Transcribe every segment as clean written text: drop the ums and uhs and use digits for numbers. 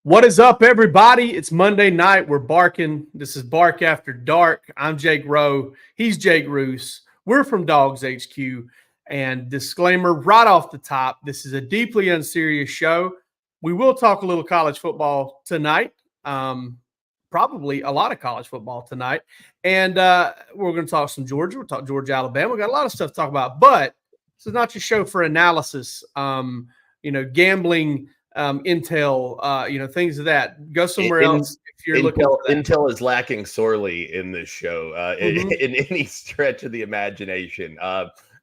What is up, everybody? It's Monday night. We're barking. This is Bark After Dark. I'm Jake Rowe. He's Jake Roos. We're from Dawgs HQ. And disclaimer right off the top, this is a deeply unserious show. We will talk a little college football tonight, probably a lot of college football tonight. And we're going to talk some Georgia. We'll talk Georgia, Alabama. We've got a lot of stuff to talk about. But this is not your show for analysis, gambling, intel, things of that. Go somewhere else if you're looking for that. Intel is lacking sorely in this show, in any stretch of the imagination.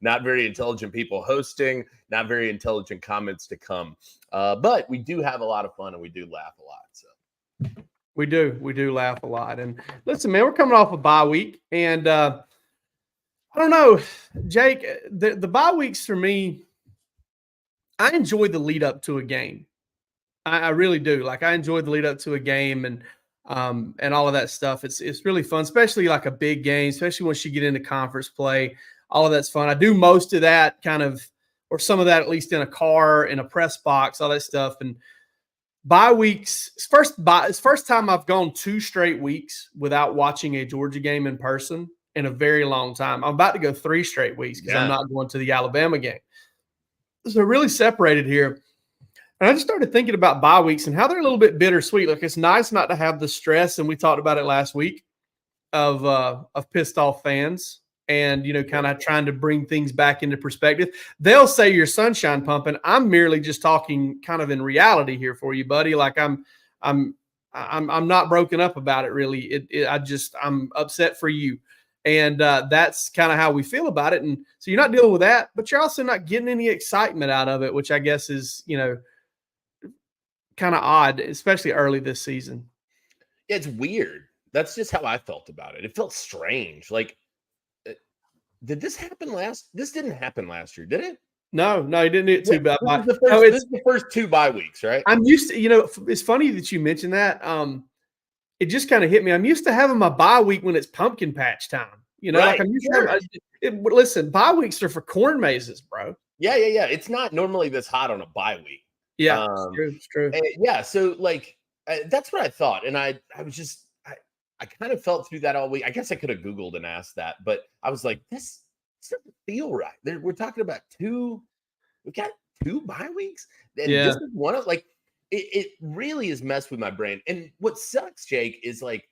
Not very intelligent people hosting, not very intelligent comments to come. But we do have a lot of fun and we do laugh a lot. So we do laugh a lot. And listen, man, we're coming off a bye week, and I don't know, Jake, the bye weeks for me, I enjoy the lead up to a game. I really do. Like, I enjoy the lead up to a game and all of that stuff. It's really fun, especially like a big game, especially once you get into conference play. All of that's fun. I do most of that kind of, or some of that at least in a car, in a press box, all that stuff. And bye weeks, it's first time I've gone 2 straight weeks without watching a Georgia game in person in a very long time. I'm about to go 3 straight weeks because I'm not going to the Alabama game. So really separated here. And I just started thinking about bye weeks and how they're a little bit bittersweet. Like, it's nice not to have the stress, and we talked about it last week, of pissed off fans and, kind of trying to bring things back into perspective. They'll say you're sunshine pumping. I'm merely just talking kind of in reality here for you, buddy. Like, I'm not broken up about it, really. I'm upset for you. And that's kind of how we feel about it. And so you're not dealing with that, but you're also not getting any excitement out of it, which I guess is, kind of odd, especially early this season. Yeah, it's weird. That's just how I felt about it. It felt strange. Like, did this happen this didn't happen last year, did it? No, he didn't do it too bad. This is the first 2 bye weeks, right? I'm used to, it's funny that you mentioned that. It just kind of hit me. I'm used to having my bye week when it's pumpkin patch time. Right. Like I'm used to listen, bye weeks are for corn mazes, bro. Yeah. It's not normally this hot on a bye week. Yeah, it's true. Yeah, so like that's what I thought, and I was just I kind of felt through that all week. I guess I could have Googled and asked that, but I was like, this doesn't feel right. We're talking about we got 2 bye weeks, and this is one of it really has messed with my brain. And what sucks, Jake, is like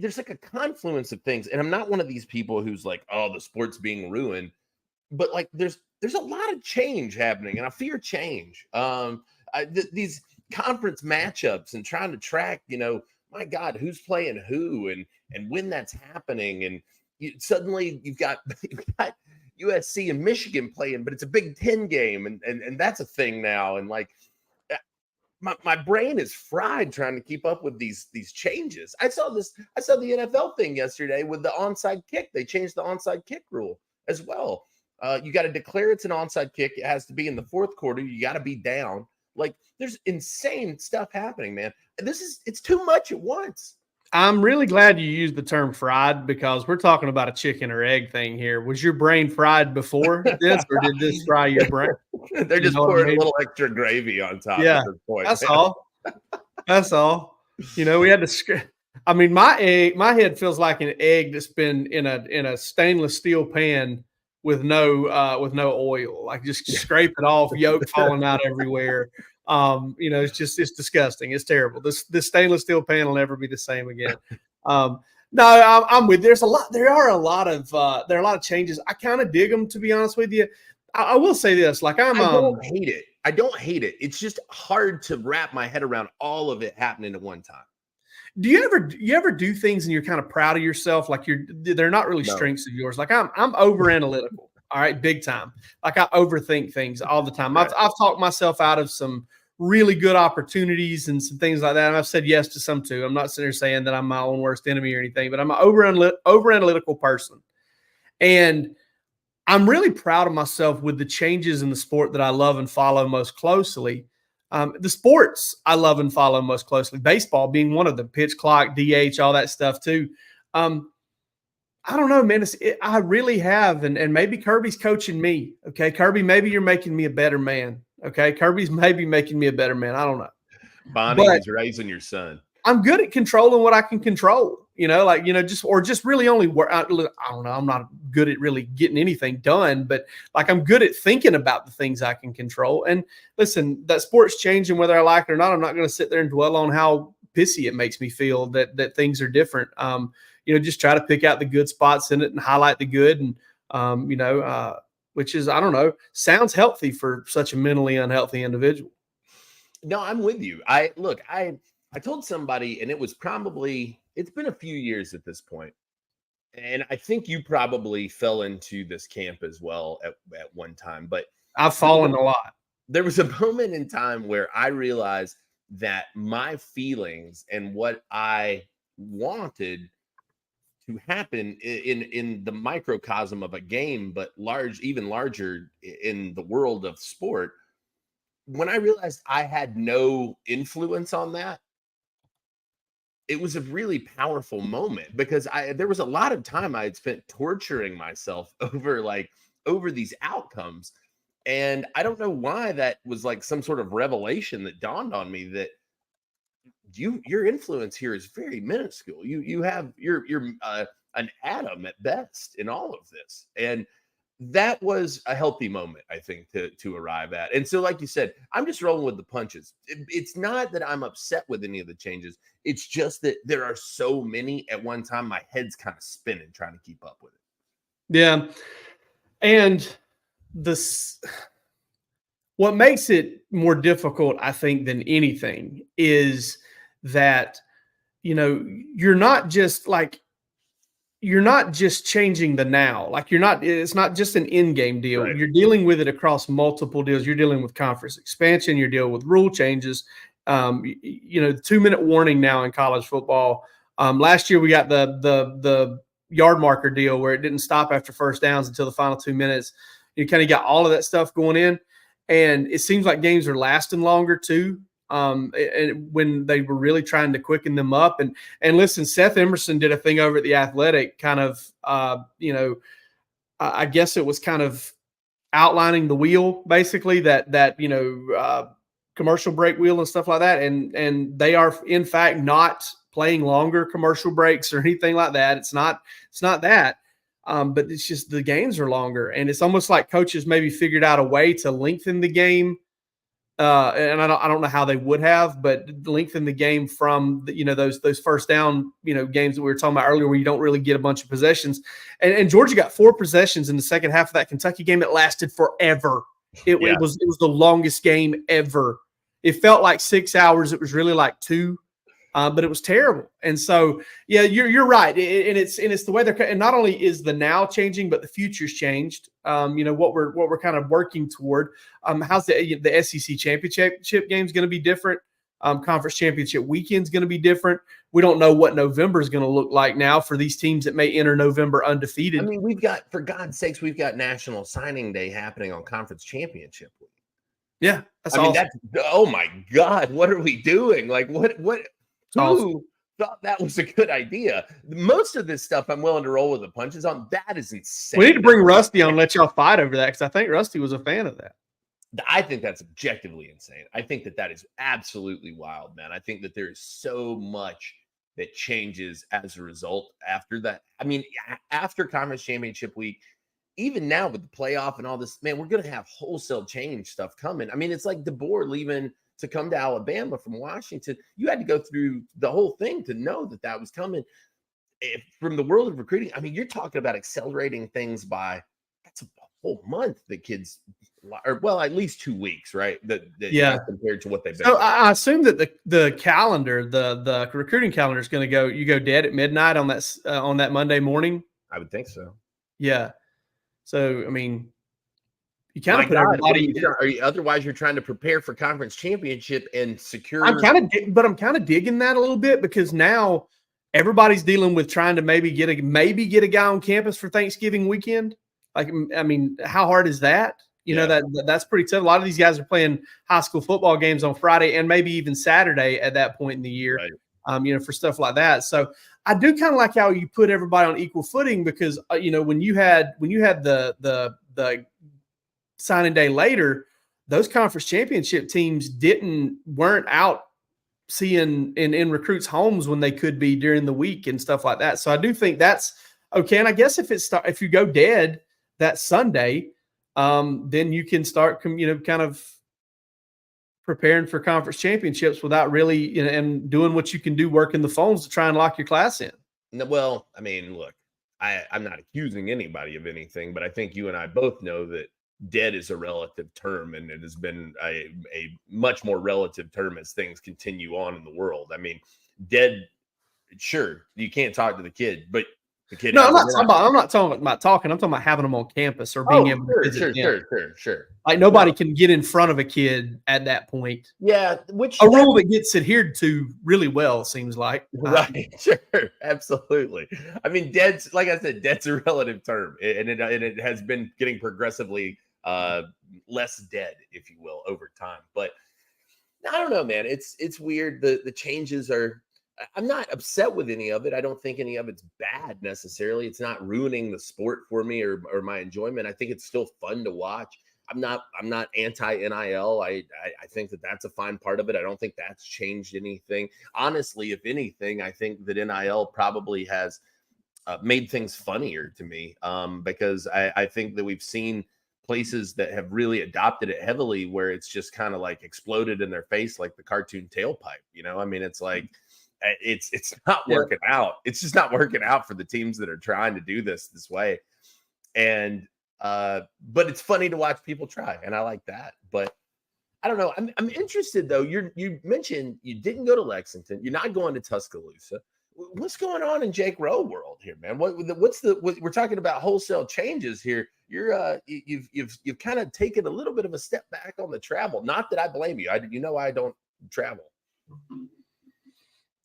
there's like a confluence of things, and I'm not one of these people who's like, oh, the sport's being ruined. But like, there's a lot of change happening, and I fear change. These conference matchups and trying to track, my God, who's playing who and when that's happening, and suddenly you've got USC and Michigan playing, but it's a Big Ten game, and that's a thing now, and like my brain is fried trying to keep up with these changes. I saw the NFL thing yesterday with the onside kick. They changed the onside kick rule as well. You got to declare it's an onside kick. It has to be in the 4th quarter. You got to be down. Like, there's insane stuff happening, man. It's too much at once. I'm really glad you used the term fried, because we're talking about a chicken or egg thing here. Was your brain fried before this, or did this fry your brain? They're just pouring a little extra gravy on top. Yeah, at this point. That's all. That's all. We had to. I mean, my head feels like an egg that's been in a stainless steel pan with no oil, like just scrape it off, yolk falling out everywhere. It's disgusting. It's terrible. This stainless steel pan will never be the same again. No, I'm with. There are a lot of changes. I kind of dig them, to be honest with you. I will say this, like I don't hate it. I don't hate it. It's just hard to wrap my head around all of it happening at one time. Do you ever do things and you're kind of proud of yourself? Like they're not really strengths of yours. Like I'm over analytical. All right. Big time. Like I overthink things all the time. Right. I've talked myself out of some really good opportunities and some things like that. And I've said yes to some too. I'm not sitting here saying that I'm my own worst enemy or anything, but I'm an over analytical person. And I'm really proud of myself with the changes in the sport that I love and follow most closely. The sports I love and follow most closely, baseball being one of them, pitch clock, DH, all that stuff too. I don't know, man. I really have, and maybe Kirby's coaching me. Okay, Kirby, maybe you're making me a better man. Okay, Kirby's maybe making me a better man. I don't know. Bonding but is raising your son. I'm good at controlling what I can control, just really only where I don't know. I'm not good at really getting anything done, but like I'm good at thinking about the things I can control. And listen, that sport's changing whether I like it or not. I'm not going to sit there and dwell on how pissy it makes me feel that things are different. Just try to pick out the good spots in it and highlight the good. And, which is, I don't know, sounds healthy for such a mentally unhealthy individual. No, I'm with you. I told somebody, and it's been a few years at this point, and I think you probably fell into this camp as well at one time, but I've fallen a lot. There was a moment in time where I realized that my feelings and what I wanted to happen in the microcosm of a game, but even larger in the world of sport, when I realized I had no influence on that, it was a really powerful moment, because there was a lot of time I had spent torturing myself over these outcomes. And I don't know why that was like some sort of revelation that dawned on me, that your influence here is very minuscule. You're an atom at best in all of this. And that was a healthy moment, I think, to arrive at. And so, like you said, I'm just rolling with the punches. It's not that I'm upset with any of the changes. It's just that there are so many at one time. My head's kind of spinning trying to keep up with it. Yeah. And what makes it more difficult, I think, than anything is that, you're not just changing the now. Like it's not just an in-game deal. Right. You're dealing with it across multiple deals. You're dealing with conference expansion. You're dealing with rule changes. 2-minute warning now in college football. Last year we got the yard marker deal where it didn't stop after first downs until the final 2 minutes. You kind of got all of that stuff going in, and it seems like games are lasting longer too. And when they were really trying to quicken them up, and listen, Seth Emerson did a thing over at The Athletic, kind of, I guess it was kind of outlining the wheel, basically that commercial break wheel and stuff like that. And they are in fact not playing longer commercial breaks or anything like that. It's not that. But it's just the games are longer, and it's almost like coaches maybe figured out a way to lengthen the game. And I don't know how they would have, but lengthen the game from those first down games that we were talking about earlier, where you don't really get a bunch of possessions. And Georgia got 4 possessions in the second half of that Kentucky game. It lasted forever. It was the longest game ever. It felt like 6 hours. It was really like 2. But it was terrible. And so, yeah, you're right. And it's the way and not only is the now changing, but the future's changed. What we're kind of working toward. How's the SEC championship game is going to be different. Conference championship weekend's going to be different. We don't know what November is going to look like now for these teams that may enter November undefeated. I mean, for God's sakes, we've got National Signing Day happening on Conference Championship week. Yeah, that's awesome. Oh my God, what are we doing? Like what? Who thought that was a good idea? Most of this stuff I'm willing to roll with the punches on. That is insane. We need to bring Rusty on and let y'all fight over that, because I think Rusty was a fan of that. I think that's objectively insane. I think that is absolutely wild, man. I think that there is so much that changes as a result after that. I mean, after Conference Championship week, even now with the playoff and all this, man, we're going to have wholesale change stuff coming. I mean, it's like DeBoer leaving to come to Alabama from Washington. You had to go through the whole thing to know that was coming. From the world of recruiting, I mean, you're talking about accelerating things by, that's a whole month that kids, or well, at least 2 weeks, right? Compared to what they've been. So I assume that the calendar, the recruiting calendar is going to go, you go dead at midnight on that Monday morning. I would think so. Yeah. So, I mean, you kind of put everybody. Otherwise, you're trying to prepare for conference championship and secure. I'm kind of digging that a little bit, because now everybody's dealing with trying to maybe get a guy on campus for Thanksgiving weekend. Like, I mean, how hard is that? That's pretty tough. A lot of these guys are playing high school football games on Friday and maybe even Saturday at that point in the year. Right. For stuff like that. So I do kind of like how you put everybody on equal footing, because when you had the signing day later, those conference championship teams weren't out seeing in recruits' homes when they could be during the week and stuff like that. So I do think that's okay. And I guess if you go dead that Sunday, then you can start, kind of preparing for conference championships without really, and doing what you can do, working the phones to try and lock your class in. Well, I mean, look, I'm not accusing anybody of anything, but I think you and I both know that dead is a relative term, and it has been a much more relative term as things continue on in the world. I mean, dead, sure, you can't talk to the kid, but the kid. No, I'm not talking about talking. I'm talking about having them on campus or being able to visit them. Sure. Like nobody can get in front of a kid at that point. Yeah, a rule that gets adhered to really well, seems like. Right, sure, absolutely. I mean, dead's, like I said, dead's a relative term, and it has been getting progressively less dead, if you will, over time. But I don't know, man. It's weird. The changes are. I'm not upset with any of it. I don't think any of it's bad necessarily. It's not ruining the sport for me or my enjoyment. I think it's still fun to watch. I'm not anti-NIL. I think that that's a fine part of it. I don't think that's changed anything. Honestly, if anything, I think that NIL probably has made things funnier to me, because I think that we've seen places that have really adopted it heavily where it's just kind of like exploded in their face like the cartoon tailpipe. I mean, it's like it's not working out. It's just not working out for the teams that are trying to do this way. And but it's funny to watch people try, and I like that. But I don't know. I'm interested though. You mentioned you didn't go to Lexington. You're not going to Tuscaloosa. What's going on in Jake Rowe world here, man? What we're talking about wholesale changes here. You've kind of taken a little bit of a step back on the travel. Not that I blame you. I don't travel.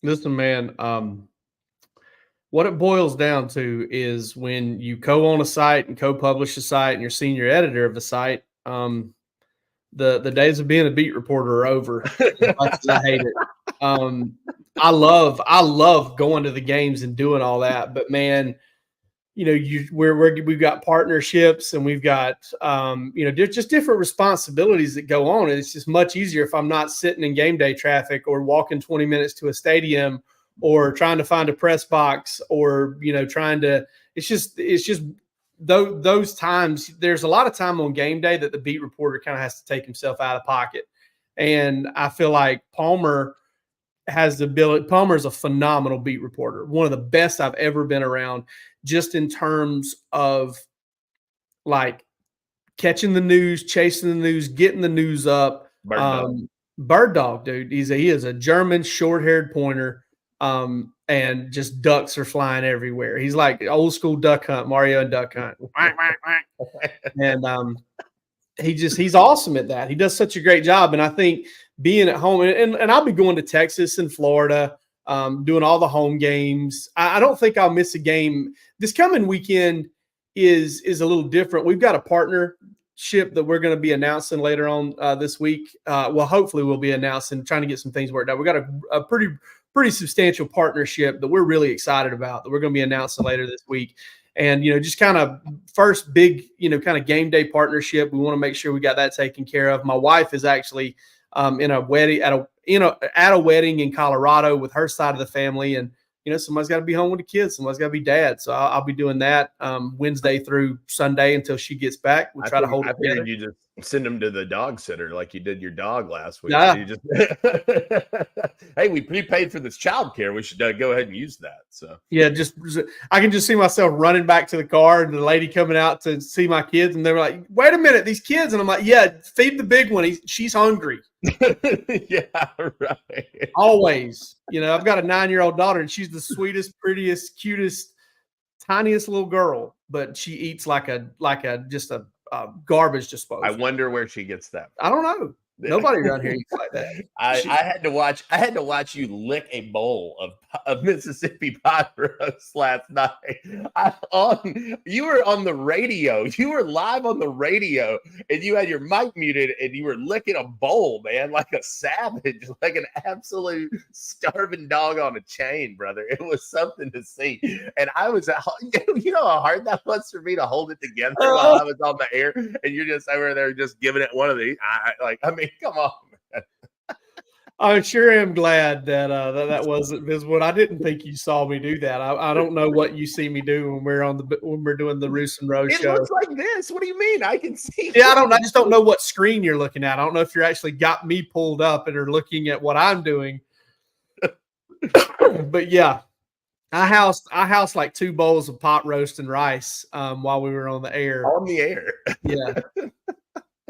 Listen, man, what it boils down to is when you co-own a site and co-publish a site and you're senior editor of the site, the days of being a beat reporter are over. I hate it. I love going to the games and doing all that, but man, we've got partnerships and we've got just different responsibilities that go on, and it's just much easier if I'm not sitting in game day traffic or walking 20 minutes to a stadium or trying to find a press box or it's just those times. There's a lot of time on game day that the beat reporter kind of has to take himself out of pocket, and I feel like Palmer has the ability. Palmer is a phenomenal beat reporter, one of the best I've ever been around, just in terms of like catching the news, chasing the news, getting the news up. Bird dog, dude. He is a German short-haired pointer, and just ducks are flying everywhere. He's like old school duck hunt, Mario and Duck Hunt. And he's awesome at that. He does such a great job, and I think being at home, and I'll be going to Texas and Florida, doing all the home games. I don't think I'll miss a game. This coming weekend is a little different. We've got a partnership that we're going to be announcing later on this week. Hopefully we'll be announcing, trying to get some things worked out. We've got a pretty substantial partnership that we're really excited about that we're going to be announcing later this week. And, just kind of first big, kind of game day partnership. We want to make sure we got that taken care of. My wife is actually in a wedding at a wedding in Colorado with her side of the family, and somebody's got to be home with the kids, somebody's got to be dad. So I'll be doing that Wednesday through Sunday until she gets back. We'll try to hold it together. You just send them to the dog sitter like you did your dog last week. Yeah. So you just hey, we prepaid for this childcare. We should go ahead and use that. So yeah, I can just see myself running back to the car and the lady coming out to see my kids, and they were like, "Wait a minute, these kids!" And I'm like, "Yeah, feed the big one. She's hungry." Yeah, right. Always. I've got a 9-year-old daughter, and she's the sweetest, prettiest, cutest, tiniest little girl, but she eats like a garbage disposal. I wonder where she gets that from. I don't know. Nobody around here eats like that. I had to watch you lick a bowl of Mississippi pot roast last night. You were on the radio. You were live on the radio, and you had your mic muted, and you were licking a bowl, man, like a savage, like an absolute starving dog on a chain, brother. It was something to see, and I was, how hard that was for me to hold it together while I was on the air, and you're just over there just giving it one of these. Come on, man. I sure am glad that that wasn't visible. I didn't think you saw me do that. I don't know what you see me do when we're doing the Roos and Rose It show. looks like this. What do you mean? I can see. Yeah, I just don't know what screen you're looking at. I don't know if you're actually got me pulled up and are looking at what I'm doing. But yeah, I housed like 2 bowls of pot roast and rice while we were on the air. On the air. Yeah.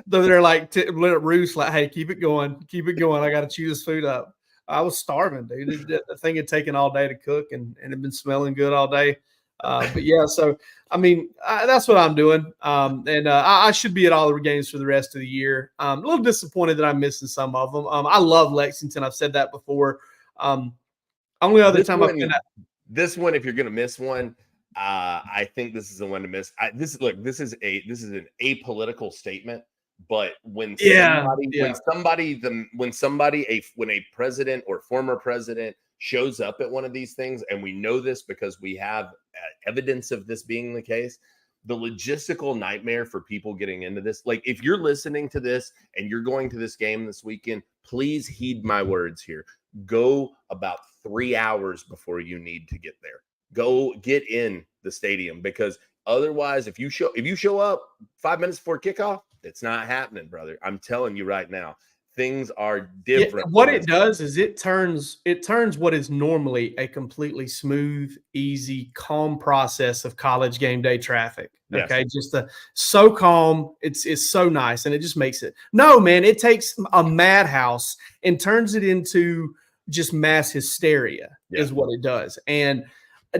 Though they're like Roos, like, hey, keep it going. I got to chew this food up. I was starving, dude. The thing had taken all day to cook and had been smelling good all day. But yeah, so I mean, that's what I'm doing. And I should be at all the games for the rest of the year. A little disappointed that I'm missing some of them. I love Lexington. I've said that before. Only other time I've been at this one, if you're going to miss one, I think this is the one to miss. This is an apolitical statement. But when a president or former president shows up at one of these things, and we know this because we have evidence of this being the case, the logistical nightmare for people getting into this. Like, if you're listening to this and you're going to this game this weekend, please heed my words here. Go about 3 hours before you need to get there. Go get in the stadium, because otherwise, if you show up 5 minutes before kickoff, it's not happening, brother. I'm telling you right now, things are different. Yeah, what it does is it turns what is normally a completely smooth, easy, calm process of college game day traffic. Okay, yes. Just so calm. It's so nice, and it just makes it. No, man, it takes a madhouse and turns it into just mass hysteria. Yeah. Is what it does. And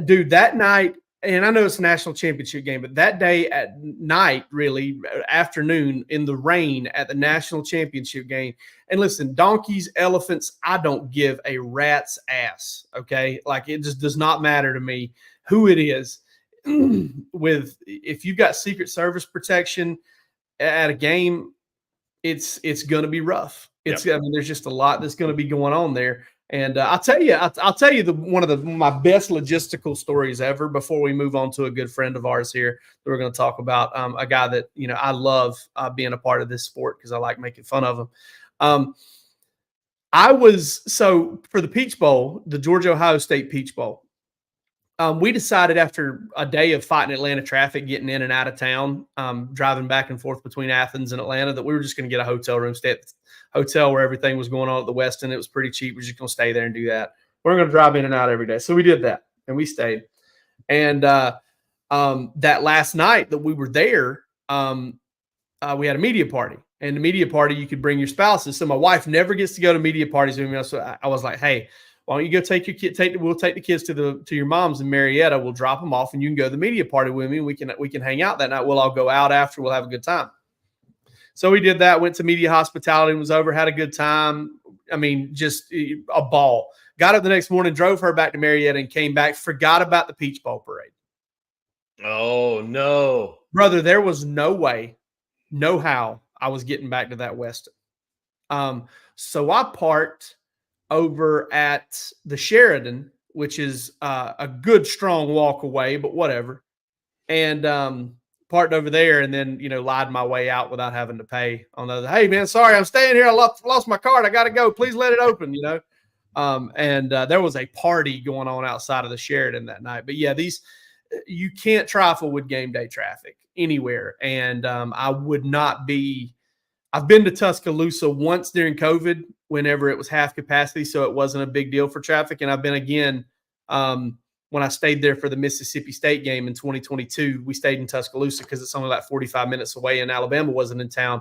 dude, that night. And I know it's a national championship game, but that day at night, really, afternoon, in the rain at the national championship game. And listen, donkeys, elephants, I don't give a rat's ass, okay? Like, it just does not matter to me who it is. If you've got Secret Service protection at a game, it's going to be rough. I mean, there's just a lot that's going to be going on there. And I'll tell you one of my best logistical stories ever before we move on to a good friend of ours here that we're going to talk about, a guy that, I love being a part of this sport because I like making fun of him. So for the Peach Bowl, the Georgia-Ohio State Peach Bowl, we decided after a day of fighting Atlanta traffic, getting in and out of town, driving back and forth between Athens and Atlanta, that we were just going to get a hotel room, stay at the hotel where everything was going on at the Westin. It was pretty cheap. We're just going to stay there and do that. We're going to drive in and out every day. So we did that, and we stayed. And that last night that we were there, we had a media party. And the media party, you could bring your spouses. So my wife never gets to go to media parties with me. So I was like, hey, why don't you go take your kid? We'll take the kids to your mom's in Marietta. We'll drop them off, and you can go to the media party with me. We can hang out that night. We'll all go out after. We'll have a good time. So we did that. Went to media hospitality. Was over. Had a good time. I mean, just a ball. Got up the next morning, drove her back to Marietta, and came back. Forgot about the Peach Bowl parade. Oh no, brother! There was no way, no how I was getting back to that Westin. So I parked over at the Sheridan, which is a good strong walk away, but whatever. And parked over there, and then lied my way out without having to pay on the other. Hey man, sorry, I'm staying here. I lost my card. I got to go. Please let it open. And there was a party going on outside of the Sheridan that night. But yeah, you can't trifle with game day traffic anywhere. And I would not be. I've been to Tuscaloosa once during COVID, whenever it was half capacity, so it wasn't a big deal for traffic. And I've been again when I stayed there for the Mississippi State game in 2022. We stayed in Tuscaloosa because it's only like 45 minutes away, and Alabama wasn't in town.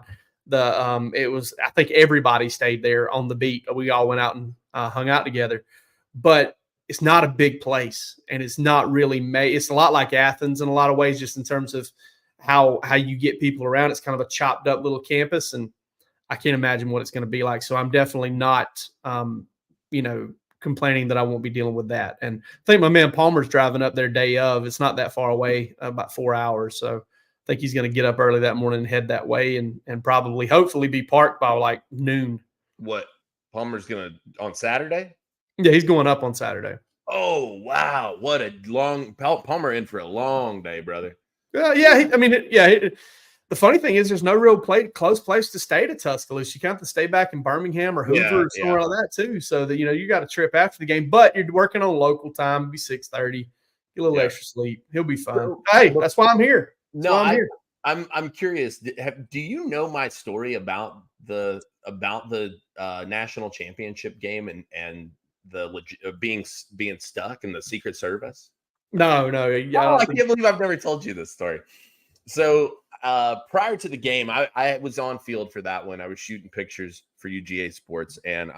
I think everybody stayed there on the beat. We all went out and hung out together. But it's not a big place, and it's not really made. It's a lot like Athens in a lot of ways, just in terms of how you get people around. It's kind of a chopped up little campus, and I can't imagine what it's going to be like. So I'm definitely not, complaining that I won't be dealing with that. And I think my man Palmer's driving up there day of. It's not that far away, about 4 hours. So I think he's going to get up early that morning and head that way, and probably, hopefully, be parked by like noon. What? Palmer's going to on Saturday? Yeah, he's going up on Saturday. Oh, wow. What a long – Palmer in for a long day, brother. Yeah, the funny thing is there's no real close place to stay to Tuscaloosa. You kind of have to stay back in Birmingham or Hoover or somewhere like that too. So that, you got a trip after the game, but you're working on local time. It'll be 6:30, get a little extra sleep. He'll be fine. Hey, that's why I'm here. I'm curious. Do you know my story about the national championship game and the being stuck in the Secret Service? No. I can't believe I've never told you this story. So prior to the game, I was on field for that one. I was shooting pictures for UGA Sports, and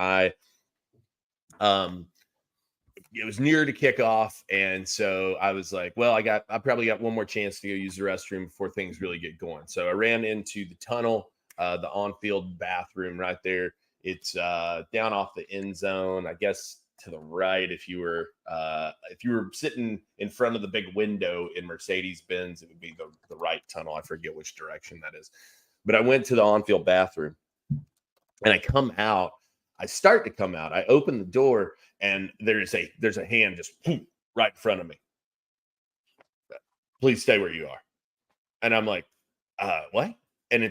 it was near to kickoff, and so I was like, well, I probably got one more chance to go use the restroom before things really get going. So I ran into the tunnel, the on-field bathroom right there. It's down off the end zone, I guess to the right. If you were sitting in front of the big window in Mercedes-Benz, it would be the right tunnel. I forget which direction that is. But I went to the on-field bathroom, and I come out. I start to come out. I open the door, and there's a hand just right in front of me. Please stay where you are. And I'm like, what? And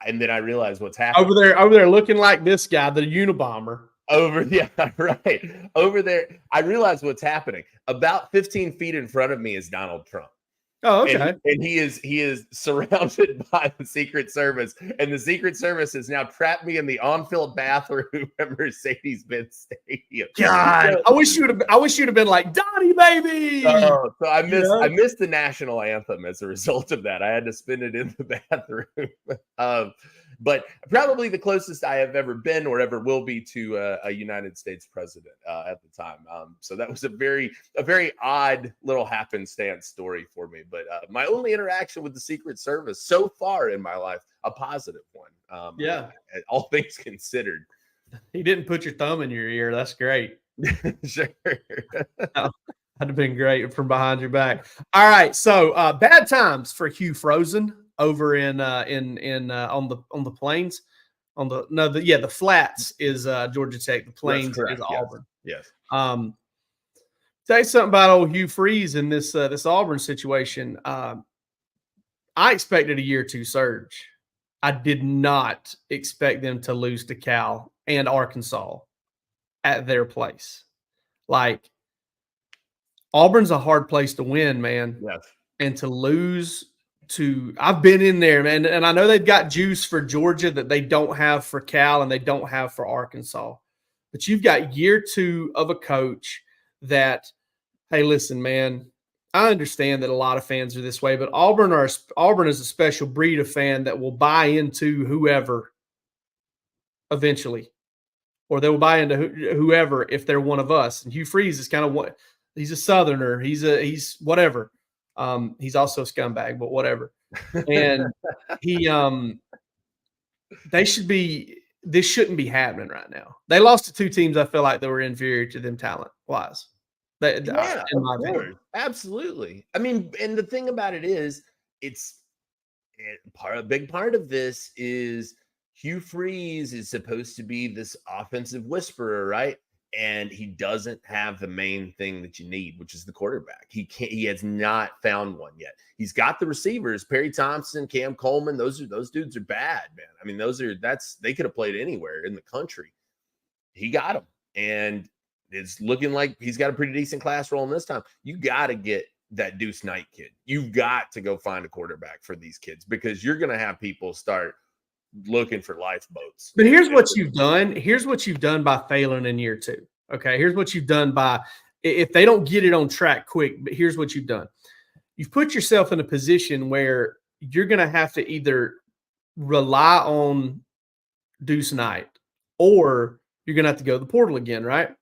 and then I realize what's happening. Over there looking like this guy, the Unabomber. Right. Over there, I realize what's happening. About 15 feet in front of me is Donald Trump. Oh, okay. And he is surrounded by the Secret Service, and the Secret Service has now trapped me in the on-field bathroom at Mercedes-Benz Stadium. God, I wish you'd have been like Donnie, baby. So I missed the national anthem as a result of that. I had to spin it in the bathroom. But probably the closest I have ever been or ever will be to a United States president at the time. So that was a very odd little happenstance story for me. But my only interaction with the Secret Service so far in my life, a positive one. All things considered. He didn't put your thumb in your ear. That's great. Sure. That'd have been great from behind your back. All right. So bad times for Hugh Frozen over in on the plains, the flats is Georgia Tech. The plains is Auburn. Yes. Tell you something about old Hugh Freeze in this Auburn situation. I expected a year two surge. I did not expect them to lose to Cal and Arkansas at their place. Like, Auburn's a hard place to win, man. Yes. And to lose I've been in there, man, and I know they've got juice for Georgia that they don't have for Cal and they don't have for Arkansas. But you've got year two of a coach that, hey, listen, man, I understand that a lot of fans are this way, but Auburn is a special breed of fan that will buy into whoever eventually, or they will buy into whoever if they're one of us. And Hugh Freeze is kind of what he's a Southerner. He's whatever. He's also a scumbag, but whatever. And this shouldn't be happening right now. They lost to two teams I feel like they were inferior to them talent wise. In my opinion. Absolutely. I mean, and the thing about it is, a big part of this is Hugh Freeze is supposed to be this offensive whisperer, right? And he doesn't have the main thing that you need, which is the quarterback. He has not found one yet. He's got the receivers, Perry Thompson, Cam Coleman. Those dudes are bad, man. I mean, they could have played anywhere in the country. He got them, and it's looking like he's got a pretty decent class rolling this time. You got to get that Deuce Knight kid. You've got to go find a quarterback for these kids, because you're going to have people start looking for lifeboats. But here's what you've done. Here's what you've done by failing in year two. Okay. Here's what you've done if they don't get it on track quick, but here's what you've done. You've put yourself in a position where you're going to have to either rely on Deuce Knight or you're going to have to go to the portal again, right?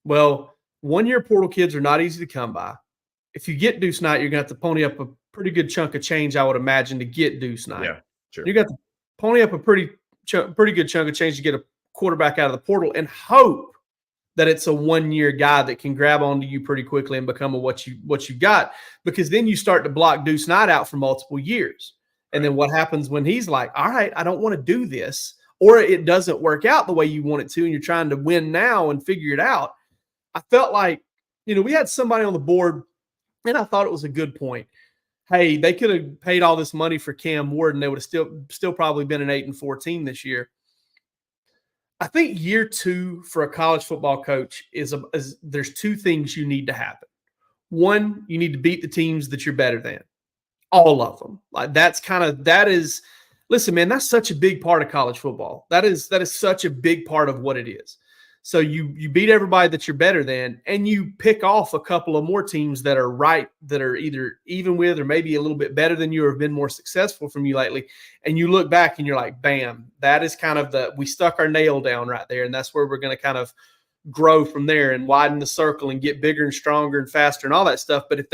Well, 1 year portal kids are not easy to come by. If you get Deuce Knight, you're going to have to pony up a pretty good chunk of change, I would imagine, to get Deuce Knight. Yeah, sure. You got to pony up a pretty good chunk of change to get a quarterback out of the portal and hope that it's a 1 year guy that can grab onto you pretty quickly and become what you got, because then you start to block Deuce Knight out for multiple years. And then what happens when he's like, all right, I don't want to do this, or it doesn't work out the way you want it to, and you're trying to win now and figure it out. I felt like, we had somebody on the board, and I thought it was a good point. hey, they could have paid all this money for Cam Ward and they would have still probably been an 8-4 team this year. I think year 2 for a college football coach is there's 2 things you need to happen. One, you need to beat the teams that you're better than. All of them. Like listen, man, that's such a big part of college football. That is such a big part of what it is. So you beat everybody that you're better than, and you pick off a couple of more teams that are either even with or maybe a little bit better than you or have been more successful from you lately. And you look back and you're like, bam, that is kind of we stuck our nail down right there. And that's where we're going to kind of grow from there and widen the circle and get bigger and stronger and faster and all that stuff. But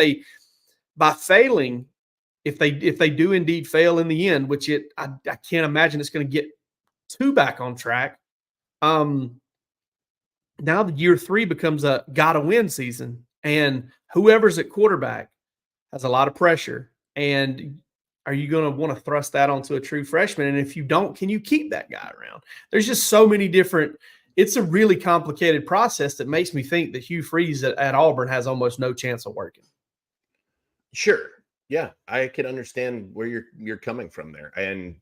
by failing, if they do indeed fail in the end, which I can't imagine it's going to get too back on track. Now the year 3 becomes a gotta win season, and whoever's at quarterback has a lot of pressure. And are you going to want to thrust that onto a true freshman? And if you don't, can you keep that guy around? There's just so many different. It's a really complicated process that makes me think that Hugh Freeze at Auburn has almost no chance of working. Sure. Yeah, I can understand where you're coming from there. And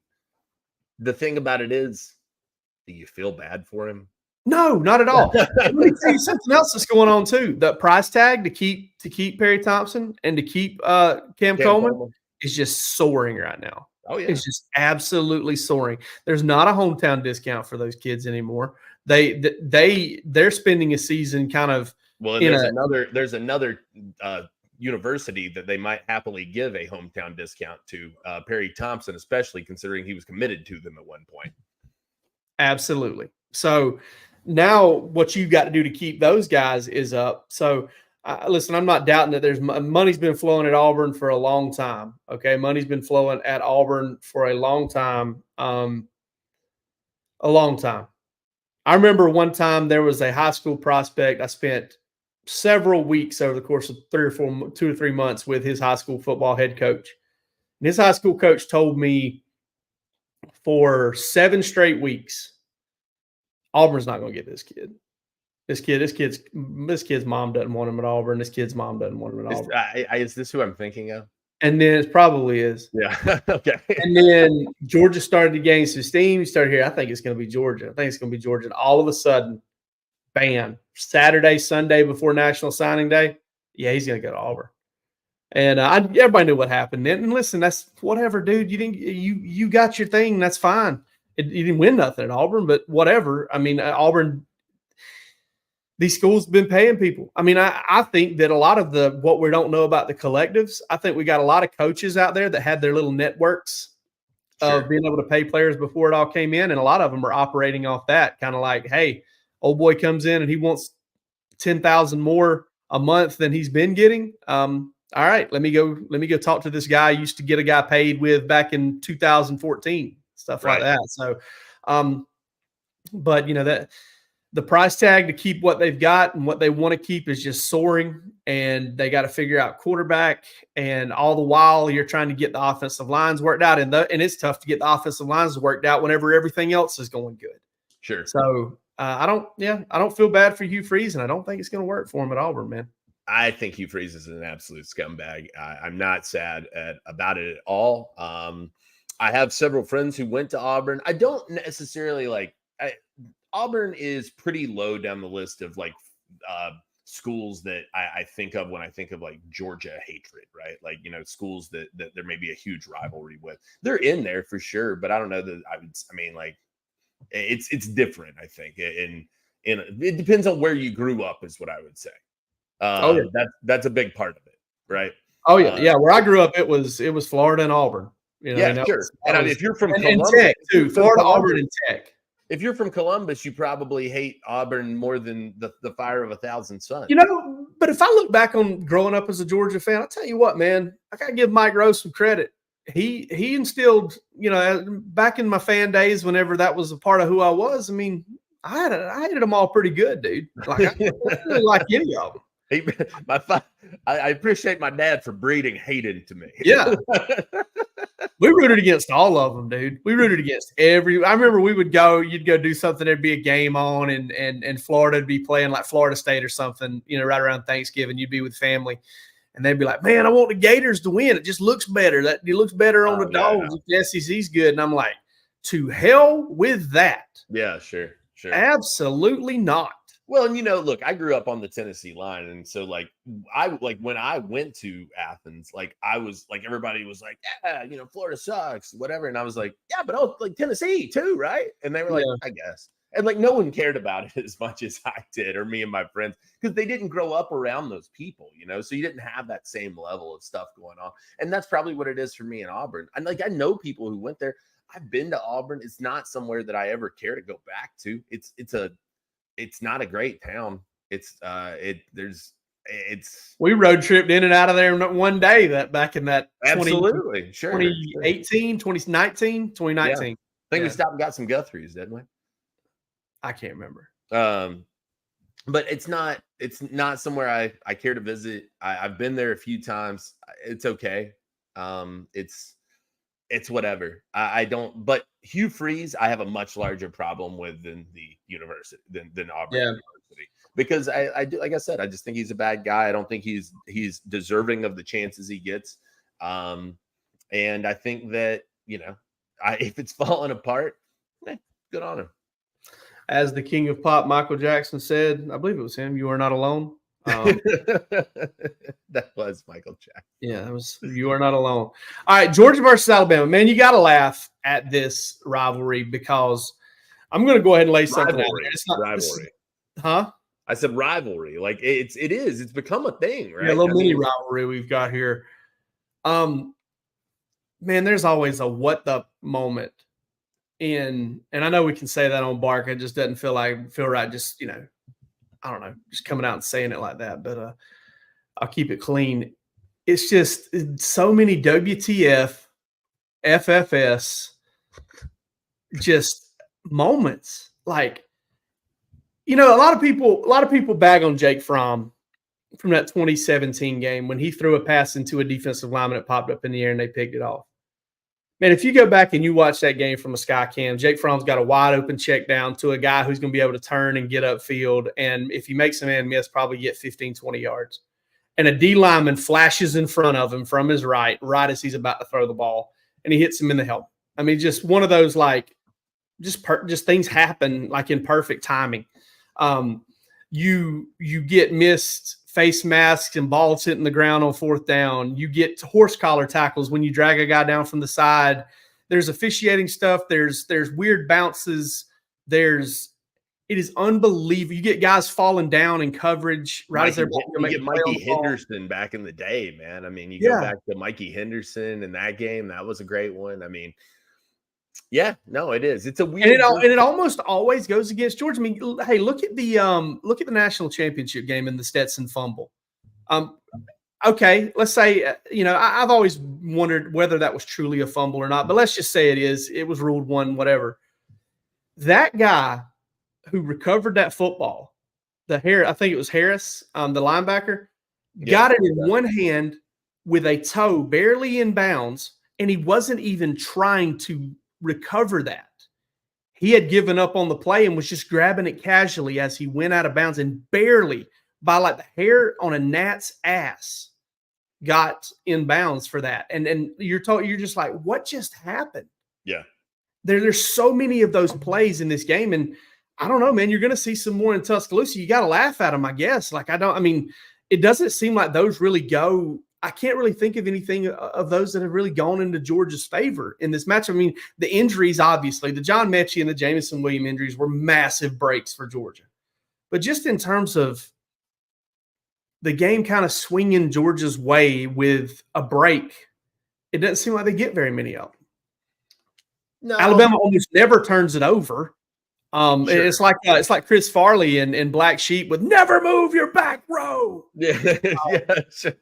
the thing about it is, do you feel bad for him? No, not at all. Let me tell you something else that's going on too. The price tag to keep Perry Thompson and to keep Cam Coleman is just soaring right now. Oh yeah, it's just absolutely soaring. There's not a hometown discount for those kids anymore. They're spending a season kind of. Well, and there's another university that they might happily give a hometown discount to, Perry Thompson, especially considering he was committed to them at one point. Absolutely. So now what you've got to do to keep those guys is up. So listen, I'm not doubting that there's money's been flowing at Auburn for a long time. Okay. Money's been flowing at Auburn for a long time. A long time. I remember one time there was a high school prospect. I spent several weeks over the course of 2 or 3 months with his high school football head coach. And his high school coach told me for 7 straight weeks, Auburn's not going to get this kid. This kid's mom doesn't want him at Auburn. This kid's mom doesn't want him at Auburn. Is this who I'm thinking of? And then it probably is. Yeah. Okay. And then Georgia started to gain some steam. You started here. I think it's going to be Georgia. And all of a sudden, bam, Saturday, Sunday before National Signing Day. Yeah, he's going to go to Auburn. And everybody knew what happened. And listen, that's whatever, dude. You got your thing. That's fine. You didn't win nothing at Auburn, but whatever. I mean, Auburn, these schools have been paying people. I mean, I think that a lot of what we don't know about the collectives, I think we got a lot of coaches out there that had their little networks of being able to pay players before it all came in. And a lot of them are operating off that, kind of like, hey, old boy comes in and he wants 10,000 more a month than he's been getting. All right, let me go talk to this guy I used to get a guy paid with back in 2014. Stuff like that. So, but that the price tag to keep what they've got and what they want to keep is just soaring, and they got to figure out quarterback. And all the while you're trying to get the offensive lines worked out, and it's tough to get the offensive lines worked out whenever everything else is going good. Sure. So I don't feel bad for Hugh Freeze, and I don't think it's going to work for him at Auburn, man. I think Hugh Freeze is an absolute scumbag. I'm not sad about it at all. I have several friends who went to Auburn. I don't necessarily Auburn is pretty low down the list of schools that I think of when I think of Georgia hatred, right? Schools that there may be a huge rivalry with. They're in there for sure, but I don't know that it's different, I think. And it depends on where you grew up is what I would say. That's a big part of it, right? Oh yeah. Where I grew up, it was Florida and Auburn. Sure. And if you're from Columbus, Tech too, Florida, Auburn, and Tech. If you're from Columbus, you probably hate Auburn more than the fire of 1,000 suns. But if I look back on growing up as a Georgia fan, I'll tell you what, man, I got to give Mike Rose some credit. He instilled, back in my fan days, whenever that was a part of who I was. I mean, I hated them all pretty good, dude. I didn't really like any of them. I appreciate my dad for breeding hate into me. Yeah. We rooted against all of them, dude. We rooted against I remember you'd go do something, there'd be a game on and Florida would be playing like Florida State or something, right around Thanksgiving. You'd be with family. and they'd be like, "Man, I want the Gators to win. It just looks better. It looks better on the Dogs if the SEC's good." And I'm like, "To hell with that." Yeah, sure. Absolutely not. Well, and look, I grew up on the Tennessee line, and so when I went to Athens, I was like, everybody was like, "Yeah, Florida sucks, whatever," and I was like, "Yeah, but like Tennessee too, right?" And they were like, "I guess." And no one cared about it as much as I did, or me and my friends, because they didn't grow up around those people, so you didn't have that same level of stuff going on. And that's probably what it is for me in Auburn. And I know people who went there. I've been to Auburn. It's not somewhere that I ever care to go back to. It's not a great town. We road tripped in and out of there one day back in that absolutely 2018, 2019. Yeah. I think we stopped and got some Guthrie's, didn't we? I can't remember. But it's not somewhere I care to visit. I've been there a few times. It's okay. It's whatever. I don't. But Hugh Freeze, I have a much larger problem with than the university than Auburn University, because I do, like I said, I just think he's a bad guy. I don't think he's deserving of the chances he gets. And I think that if it's falling apart, good on him. As the king of pop, Michael Jackson said, I believe it was him, "You are not alone." That was Michael Jackson. Yeah, that was "You are not alone." All right, Georgia versus Alabama. Man, you got to laugh at this rivalry, because I'm going to go ahead and lay something out there. It's not rivalry. Huh? I said rivalry. It's become a thing, right? Yeah, a little mini rivalry we've got here. Man, there's always a what the moment. And I know we can say that on Bark. It just doesn't feel right. Just, I don't know, just coming out and saying it like that. But I'll keep it clean. It's just so many WTF, FFS, just moments. A lot of people bag on Jake Fromm from that 2017 game when he threw a pass into a defensive lineman that popped up in the air and they picked it off. Man, if you go back and you watch that game from a sky cam, Jake Fromm's got a wide open check down to a guy who's going to be able to turn and get upfield. And if he makes a man miss, probably get 15, 20 yards. And a D lineman flashes in front of him from his right as he's about to throw the ball. And he hits him in the helmet. I mean, just one of those, just things happen in perfect timing. You get missed face masks and balls hitting the ground on fourth down. You get horse collar tackles when you drag a guy down from the side. There's officiating stuff. There's weird bounces. It is unbelievable. You get guys falling down in coverage right as they're you get Mikey Henderson back in the day, man. I mean, you go back to Mikey Henderson in that game. That was a great one. I mean, yeah, no, it is. It's a weird, and it almost always goes against Georgia. I mean, hey, look at the national championship game in the Stetson fumble. Okay, let's say I've always wondered whether that was truly a fumble or not, but let's just say it is. It was ruled one, whatever. That guy who recovered that football, I think it was Harris, the linebacker, got it in one hand with a toe barely in bounds, and he wasn't even trying to recover that. He had given up on the play and was just grabbing it casually as he went out of bounds, and barely by the hair on a gnat's ass got in bounds for that. And you're just like, what just happened? Yeah. There's so many of those plays in this game, and I don't know, man, you're going to see some more in Tuscaloosa. You got to laugh at them, I guess. It doesn't seem like those really go. I can't really think of anything of those that have really gone into Georgia's favor in this match. I mean, the injuries, obviously, the John Mechie and the Jameson Williams injuries were massive breaks for Georgia. But just in terms of the game kind of swinging Georgia's way with a break, it doesn't seem like they get very many of them. No. Alabama almost never turns it over. Sure. It's like Chris Farley in Black Sheep with "Never move your back row." Yeah, sure.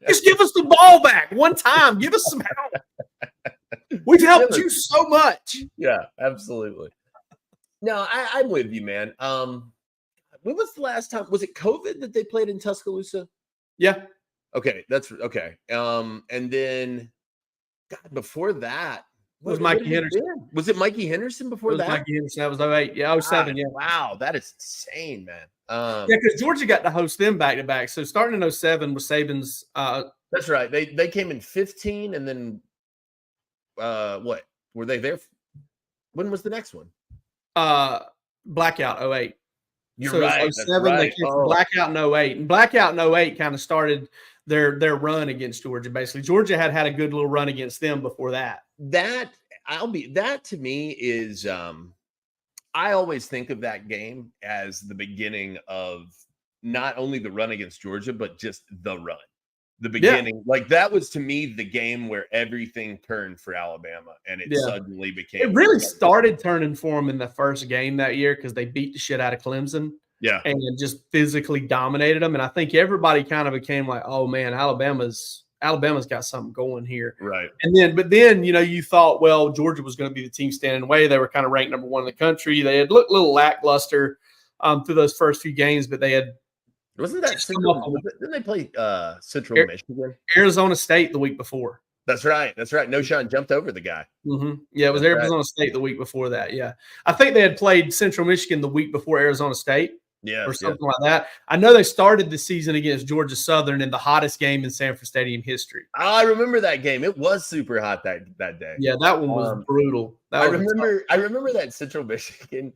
Just give us the ball back one time. Give us some help. We've helped you so much. Yeah, absolutely. No, I'm with you, man. When was the last time? Was it COVID that they played in Tuscaloosa? Yeah. Okay, that's okay. And then, God, before that, was What Mikey had he Henderson. been? Was it Mikey Henderson It before was that? Mikey Henderson. That was 08. Yeah, 07. Yeah. Wow, that is insane, man. Yeah, because Georgia got to host them back to back. So starting in 07 was Saban's. That's right. They came in 15, and then what were they there? When was the next one? Blackout 08. You're So it was right. That's 07, they right. came from Blackout in 08. And Blackout in 08 kind of started their run against Georgia, basically. Georgia had a good little run against them before that. That to me is I always think of that game as the beginning of not only the run against Georgia, but just the run. The beginning, like that was to me the game where everything turned for Alabama, and it suddenly became. It really started turning for them in the first game that year because they beat the shit out of Clemson, and just physically dominated them. And I think everybody kind of became like, "Oh man, Alabama's got something going here." Right. But then you thought, well, Georgia was going to be the team standing in the way. They were kind of ranked number 1 in the country. They had looked a little lackluster through those first few games, but they had. Wasn't that didn't they play Central Michigan? Arizona State the week before. That's right. That's right. No Sean jumped over the guy. Mm-hmm. Yeah, it was Arizona State the week before that. Yeah. I think they had played Central Michigan the week before Arizona State. Yeah. Or something like that. I know they started the season against Georgia Southern in the hottest game in Sanford Stadium history. I remember that game. It was super hot that day. Yeah, that one was brutal. I remember that Central Michigan.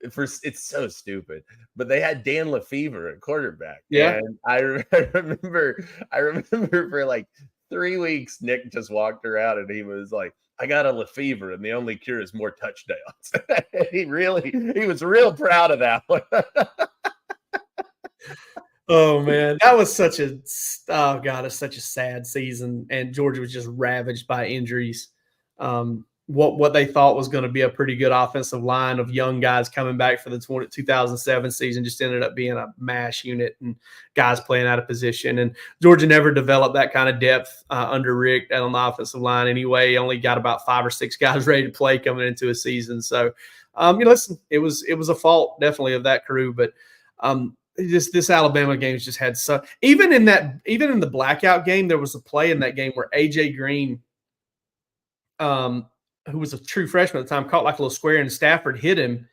It's so stupid, but they had Dan Lefevre at quarterback. Yeah, and I remember for like 3 weeks, Nick just walked around and he was like, "I got a Lefevre, and the only cure is more touchdowns." he was real proud of that one. Oh man, that was such a it's such a sad season, and Georgia was just ravaged by injuries. What they thought was going to be a pretty good offensive line of young guys coming back for the 2007 season just ended up being a mash unit and guys playing out of position. And Georgia never developed that kind of depth under Rick on the offensive line anyway. He only got about 5 or 6 guys ready to play coming into a season. So, listen, it was a fault definitely of that crew, but this Alabama game just had even in the blackout game, there was a play in that game where AJ Green, who was a true freshman at the time, caught like a little square, and Stafford hit him,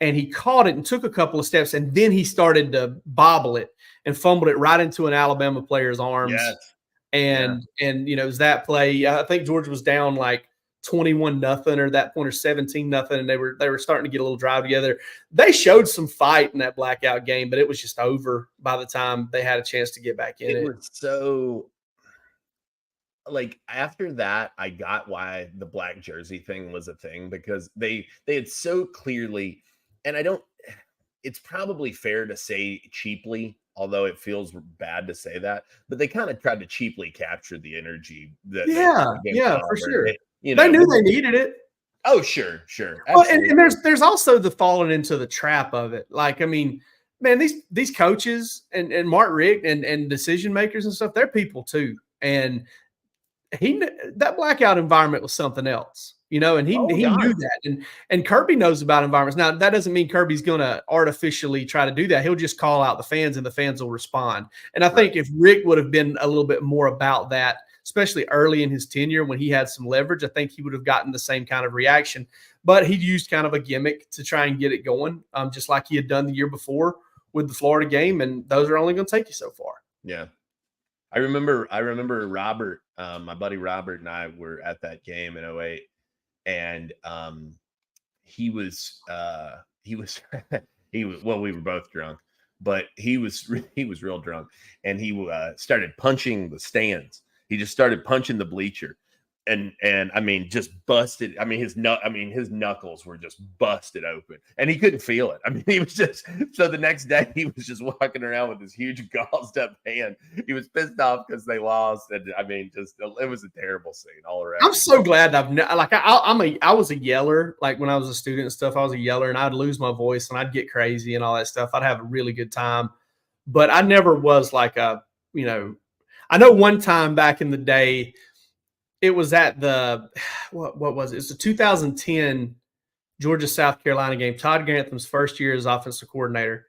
and he caught it and took a couple of steps, and then he started to bobble it and fumbled it right into an Alabama player's arms. Yes. And it was that play. I think Georgia was down like 21-0 or that point, or 17-0, and they were starting to get a little drive together. They showed some fight in that blackout game, but it was just over by the time they had a chance to get back in it. It was so. Like after that, I got why the black jersey thing was a thing, because they had so clearly, and it's probably fair to say cheaply, although it feels bad to say that, but they kind of tried to cheaply capture the energy that for sure. They knew they needed it. Oh, sure. Well, and there's also the falling into the trap of it. Like, I mean, man, these coaches and Mark Richt and decision makers and stuff, they're people too. And that blackout environment was something else, and he knew that. And Kirby knows about environments. Now, that doesn't mean Kirby's going to artificially try to do that. He'll just call out the fans and the fans will respond. And I think if Rick would have been a little bit more about that, especially early in his tenure when he had some leverage, I think he would have gotten the same kind of reaction. But he used kind of a gimmick to try and get it going, just like he had done the year before with the Florida game. And those are only going to take you so far. Yeah. I remember Robert, my buddy Robert, and I were at that game in 08, and we were both drunk, but he was real drunk, and he started punching the stands. He just started punching the bleacher, and I mean, just busted. I mean, his knuckles were just busted open, and he couldn't feel it. I mean, he was just, so the next day he was just walking around with this huge gauzed up hand. He was pissed off because they lost, and I mean, it was a terrible scene all around. I'm so glad I was a yeller. Like when I was a student and stuff, I was a yeller, and I'd lose my voice and I'd get crazy and all that stuff. I'd have a really good time, but I never was like I know one time back in the day, it was at the what was it? It's the 2010 Georgia South Carolina game. Todd Grantham's first year as offensive coordinator,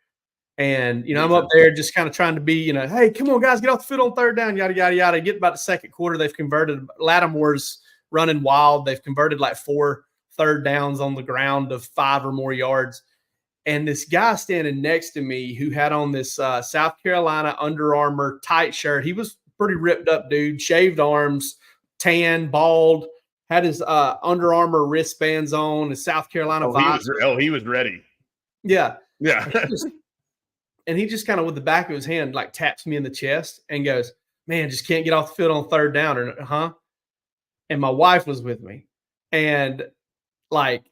and I'm up there just kind of trying to be, hey, come on guys, get off the field on third down, yada yada yada. Get about the second quarter, they've converted. Lattimore's running wild. They've converted like 4 third downs on the ground of 5 or more yards. And this guy standing next to me who had on this South Carolina Under Armour tight shirt, he was pretty ripped up dude, shaved arms, tan, bald, had his Under Armour wristbands on, his South Carolina visor. He was ready. Yeah. Yeah. And he just kind of with the back of his hand like taps me in the chest and goes, man, just can't get off the field on third down. Or, and my wife was with me. And like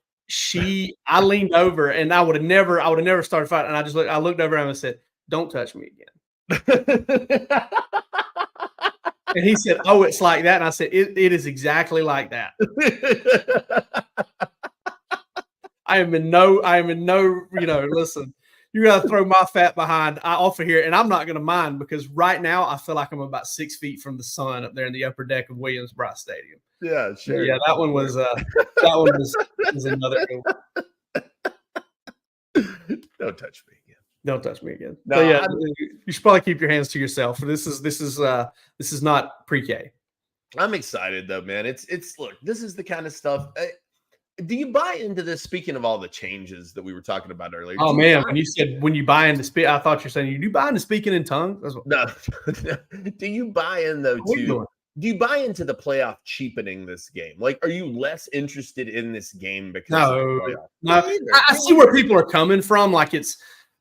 I leaned over and I would have never started fighting. And I looked over at him and said, don't touch me again. And he said, oh, it's like that. And I said, it is exactly like that. I am in no, listen, you're going to throw my fat behind off of here. And I'm not going to mind because right now I feel like I'm about 6 feet from the sun up there in the upper deck of Williams-Brice Stadium. Yeah, sure. Yeah, that one was another good one. Don't touch me again. Don't touch me again. No, so yeah, you should probably keep your hands to yourself. This is not pre-K. I'm excited though, man. It's look, this is the kind of stuff. Do you buy into this? Speaking of all the changes that we were talking about earlier. Oh man, when you said when you buy into speak, I thought you're saying you do buy into speaking in tongues. No. Do you buy in though to? Do you buy into the playoff cheapening this game? Like, are you less interested in this game because no? I see where people are coming from. Like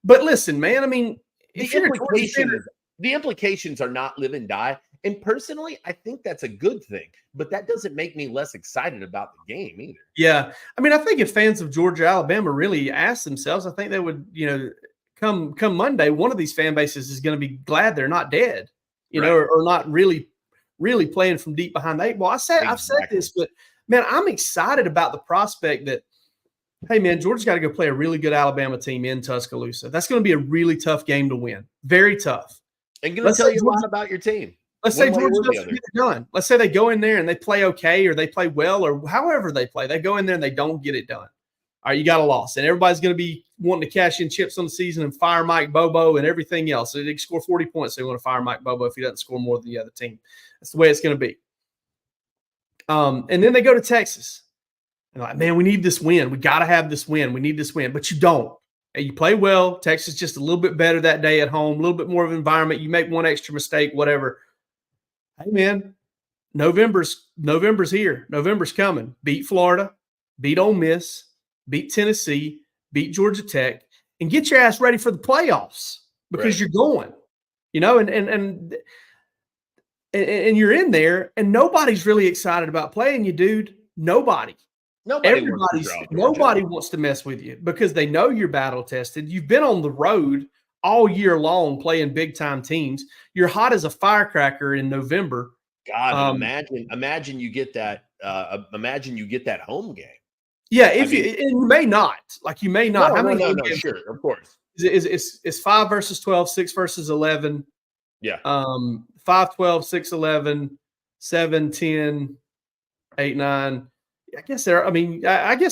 but listen, man. I mean, the implications are not live and die. And personally, I think that's a good thing. But that doesn't make me less excited about the game either. Yeah, I mean, I think if fans of Georgia, Alabama really ask themselves, I think they would, come Monday, one of these fan bases is going to be glad they're not dead, or not really playing from deep behind the 8 ball. I've said this, but man, I'm excited about the prospect that, hey man, Georgia's got to go play a really good Alabama team in Tuscaloosa. That's going to be a really tough game to win. Very tough. And going to tell you a lot about your team. Let's say Georgia doesn't get it done. Let's say they go in there and they play okay, or they play well, or however they play. They go in there and they don't get it done. All right, you got a loss. And everybody's going to be wanting to cash in chips on the season and fire Mike Bobo and everything else. So they score 40 points. They want to fire Mike Bobo if he doesn't score more than the other team. That's the way it's going to be. And then they go to Texas. And like, man, we need this win. We got to have this win. We need this win. But you don't. And you play well. Texas just a little bit better that day at home, a little bit more of an environment. You make one extra mistake, whatever. Hey, man, November's here. November's coming. Beat Florida, beat Ole Miss, beat Tennessee, beat Georgia Tech, and get your ass ready for the playoffs because you're going, and you're in there, and nobody's really excited about playing you, dude. Nobody wants to mess with you because they know you're battle tested. You've been on the road all year long playing big time teams. You're hot as a firecracker in November. God, imagine you get that. Imagine you get that home game. Yeah, you may not. Like you may not. No, How many no, games? sure, of course. It's 5 versus 12, 6 versus 11. Yeah. 5, 12, 6, 11, 7, 10, 8, 9. I guess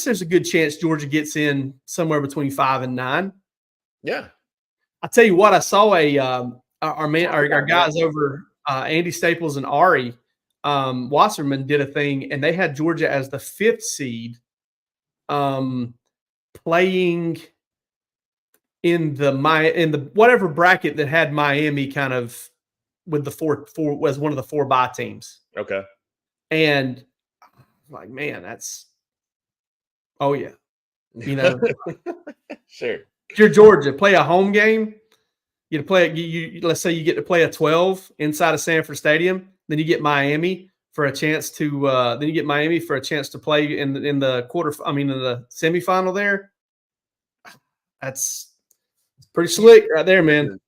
there's a good chance Georgia gets in somewhere between 5 and 9. Yeah. I tell you what, I saw our guys over Andy Staples and Ari Wasserman did a thing, and they had Georgia as the 5th seed, playing in the whatever bracket that had Miami kind of with the four was one of the 4 bye teams. Okay, and like, man, that's sure. If you're Georgia, play a home game. Let's say you get to play a 12 inside of Sanford Stadium. Then you get Miami for a chance to. Play in the in the semifinal there. That's pretty slick right there, man.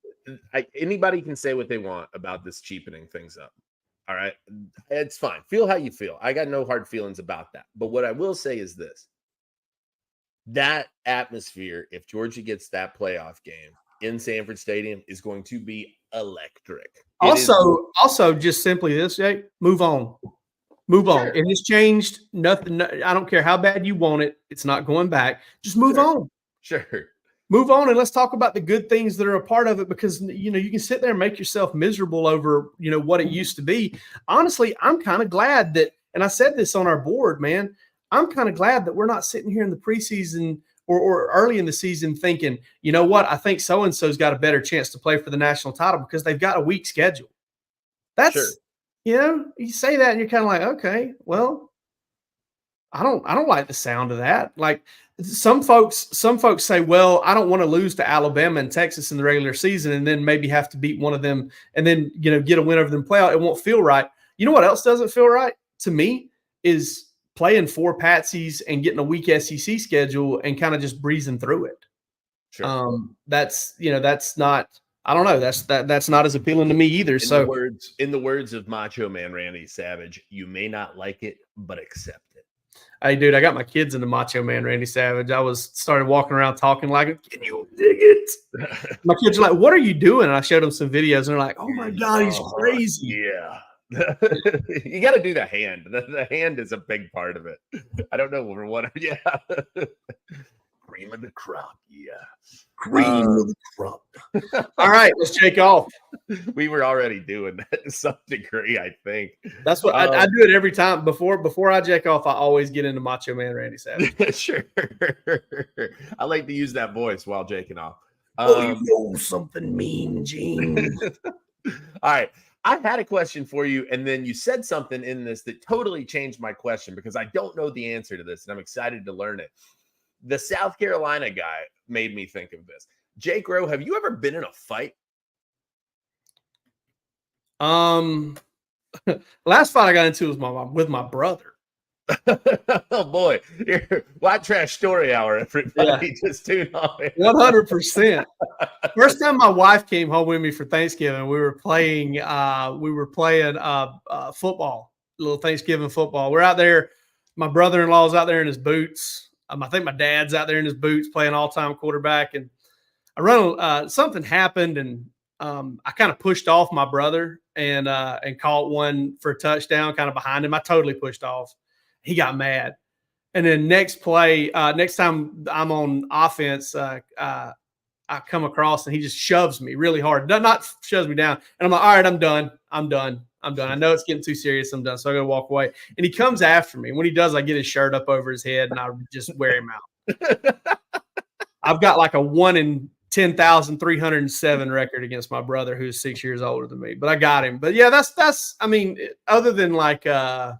Anybody can say what they want about this cheapening things up. All right, it's fine. Feel how you feel. I got no hard feelings about that. But what I will say is this. That atmosphere, if Georgia gets that playoff game in Sanford Stadium, is going to be electric. Also, just simply this, Jake, move on. Sure. It has changed. Nothing. I don't care how bad you want it. It's not going back. Just move on. Sure. Move on, and let's talk about the good things that are a part of it, because you can sit there and make yourself miserable over what it used to be. Honestly, I'm kind of glad that And I said this on our board, man. I'm kind of glad that we're not sitting here in the preseason or early in the season thinking, you know what, I think so-and-so's got a better chance to play for the national title because they've got a weak schedule. That's, Sure. you know, you say that and you're kind of like, okay, well, I don't like the sound of that. Like some folks say, well, I don't want to lose to Alabama and Texas in the regular season and then maybe have to beat one of them and then, you know, get a win over them playoff. It won't feel right. You know what else doesn't feel right to me is playing 4 patsies and getting a weak SEC schedule and kind of just breezing through it. Sure. That's, you know, that's not, I don't know. That's not as appealing to me either. In the words of Macho Man Randy Savage, you may not like it, but accept it. Hey, dude, I got my kids into Macho Man Randy Savage. I started walking around talking like, can you dig it? My kids are like, what are you doing? And I showed them some videos and they're like, oh my God, he's crazy. Yeah. You got to do the hand. The hand is a big part of it. I don't know what. Yeah. Cream of the crop. Yeah. Cream of the crop. All right, let's shake off. We were already doing that to some degree, I think. That's what I do it every time. Before I jack off, I always get into Macho Man Randy Savage. Sure. I like to use that voice while jaking off. You know something mean, Gene. All right. I had a question for you, and then you said something in this that totally changed my question because I don't know the answer to this, and I'm excited to learn it. The South Carolina guy made me think of this. Jake Rowe, have you ever been in a fight? Last fight I got into was with my brother. Oh boy, White Trash Story Hour, everybody. Yeah. Just tune on. 100%. First time my wife came home with me for Thanksgiving, we were playing football, little Thanksgiving football. We're out there. My brother-in-law's out there in his boots. I think my dad's out there in his boots playing all-time quarterback. And I run. Something happened, and I kind of pushed off my brother and caught one for a touchdown, kind of behind him. I totally pushed off. He got mad. And then next play, next time I'm on offense, I come across and he just shoves me really hard. Not shoves me down. And I'm like, all right, I'm done. I know it's getting too serious. I'm done. So I got to walk away. And he comes after me. When he does, I get his shirt up over his head and I just wear him out. I've got like a 1 in 10,307 record against my brother, who's 6 years older than me. But I got him. But yeah, that's. I mean, other than I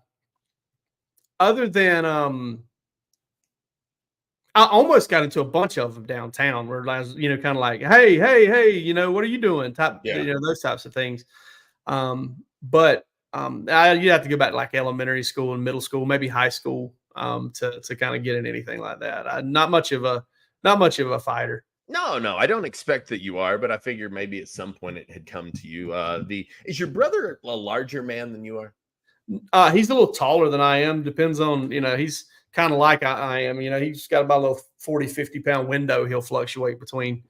almost got into a bunch of them downtown where I was, you know, kind of like, hey, you know, what are you doing? You know, those types of things. But you have to go back to like elementary school and middle school, maybe high school, to kind of get in anything like that. Not much of a fighter. No, I don't expect that you are, but I figure maybe at some point it had come to you. Is your brother a larger man than you are? He's a little taller than I am. Depends on, you know, he's kind of like I am. You know, he's got about a little 40, 50 pound window he'll fluctuate between.